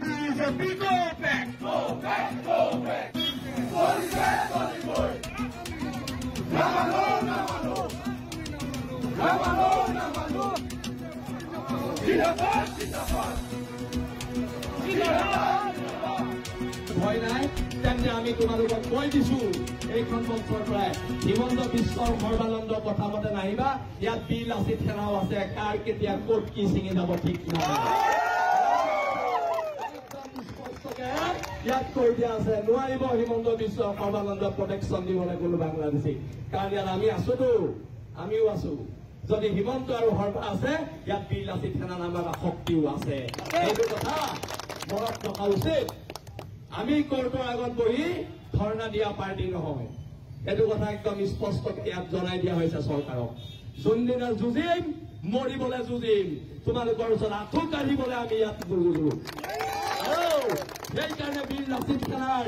BJP, go back. Go back, go back. ভয় নাই তেন্তে আমি তোমালোকক কৈ দিছো এইখন মঞ্চৰ পৰাই হিমন্ত বিশ্বৰ সৰ্বানন্দ কথা মতে নাহিবা ইয়াত বিল আছে থেনাও আছে কাৰ কেতিয়া ক'ত কি ছিঙি যাব ঠিক নাই ইয়াত কৈ দিয়া আছে নোৱাৰিব হিমন্ত বিশ্ব সৰ্বানন্দ প্ৰটেকশ্যন দিবলৈ কোনো বাংলাদেশী কাৰণ ইয়াত আমি আছোতো আমিও আছো যদি হিমন্ত আৰু সৰ্বা আছে ইয়াত বিল আছে থেনা নামৰ শক্তিও আছে এইটো কথা মনত ৰখা উচিত আমি কোৰ্টৰ আগত বহি ধৰ্ণা দিয়া পাৰ্টি নহয় এইটো কথা একদম স্পষ্টকৈ ইয়াত জনাই দিয়া হৈছে চৰকাৰক যোনদিনা যুঁজিম মৰিবলৈ যুঁজিম তোমালোকৰ ওচৰত আঁঠু কাঢ়িবলৈ আমি ইয়াত যুঁজো সেইকাৰণে বীৰ লাচিত খেলাৰ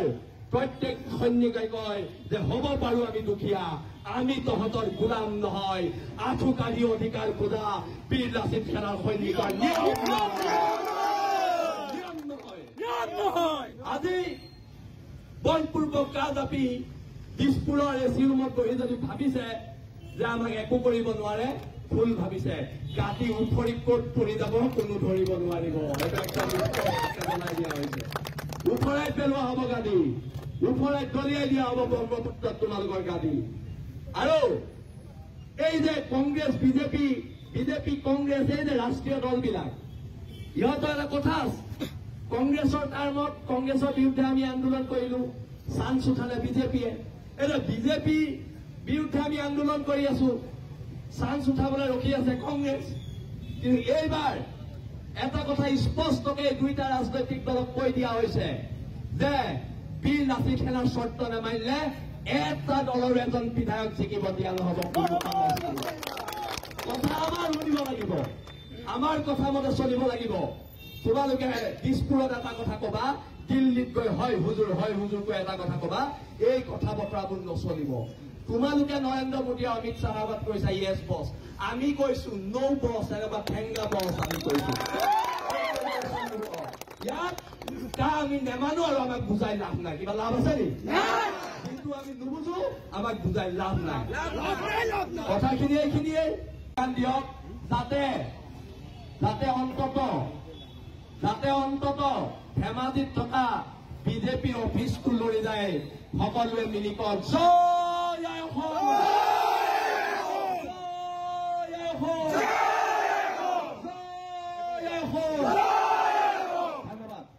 প্ৰত্যেক সৈনিকে কয় যে হ'ব পাৰো আমি দুখীয়া আমি তহঁতৰ গোলাম নহয় আঁঠু কাঢ়ি অধিকাৰ খোজা বীৰ লাচিত খেলাৰ সৈনিকৰ নিয়ম নহয় আজি বলপূৰ্বক কাজাপি দিছপুৰৰ এচি ৰুমত বহি যদি ভাবিছে যে আমাক একো কৰিব নোৱাৰে ভুল ভাবিছে গাঁতি উফৰি ক'ত পৰি যাব কোনো ধৰিব নোৱাৰিব এইটো একদম জনাই দিয়া হৈছে উফৰাই পেলোৱা হ'ব গাড়ী উফৰাই দলিয়াই দিয়া হ'ব ব্ৰহ্মপুত্ৰত তোমালোকৰ গাড়ী আৰু এই যে কংগ্ৰেছ বিজেপি কংগ্ৰেছ এই যে ৰাষ্ট্ৰীয় দলবিলাক ইহঁতৰ এটা কথা আছে কংগ্ৰেছৰ টাৰ্মত কংগ্ৰেছৰ বিৰুদ্ধে আমি আন্দোলন কৰিলো চান্স উঠালে বিজেপিয়ে এতিয়া বিজেপি বিৰুদ্ধে আমি আন্দোলন কৰি আছো চান্স উঠাবলৈ ৰখি আছে কংগ্ৰেছ কিন্তু এইবাৰ এটা কথা স্পষ্টকৈ দুইটা ৰাজনৈতিক দলক কৈ দিয়া হৈছে যে বীৰ লাচিত খেলাৰ চৰ্ত নামানিলে এটা দলৰ এজন বিধায়ক জিকিব দিয়া নহ'ব কথা আমাৰ শুনিব লাগিব আমাৰ কথা মতে চলিব লাগিব তোমালোকে দিছপুৰত এটা কথা কবা দিল্লীত গৈ হয় হুজুৰ কৈ এটা কথা কবা এই কথা বতৰাবোৰ নচলিব তোমালোকে নৰেন্দ্ৰ মোদী অমিত শ্বাহৰ আগত কৈছা ইয়েছ বছ আমি কৈছো নো বছ এনেকুৱা ঠেংগা বছ আমি কৈছো ইয়াত আমি নেমানো আৰু আমাক বুজাই লাভ নাই কিবা লাভ আছে নেকি কিন্তু আমি নুবুজো আমাক বুজাই লাভ নাই কথাখিনি এইখিনিয়ে দিয়ক যাতে অন্তত ধেমাজিত থকা বিজেপি অফিচটো লৰি যায় সকলোৱে মিলি কওক জয় অসম ধন্যবাদ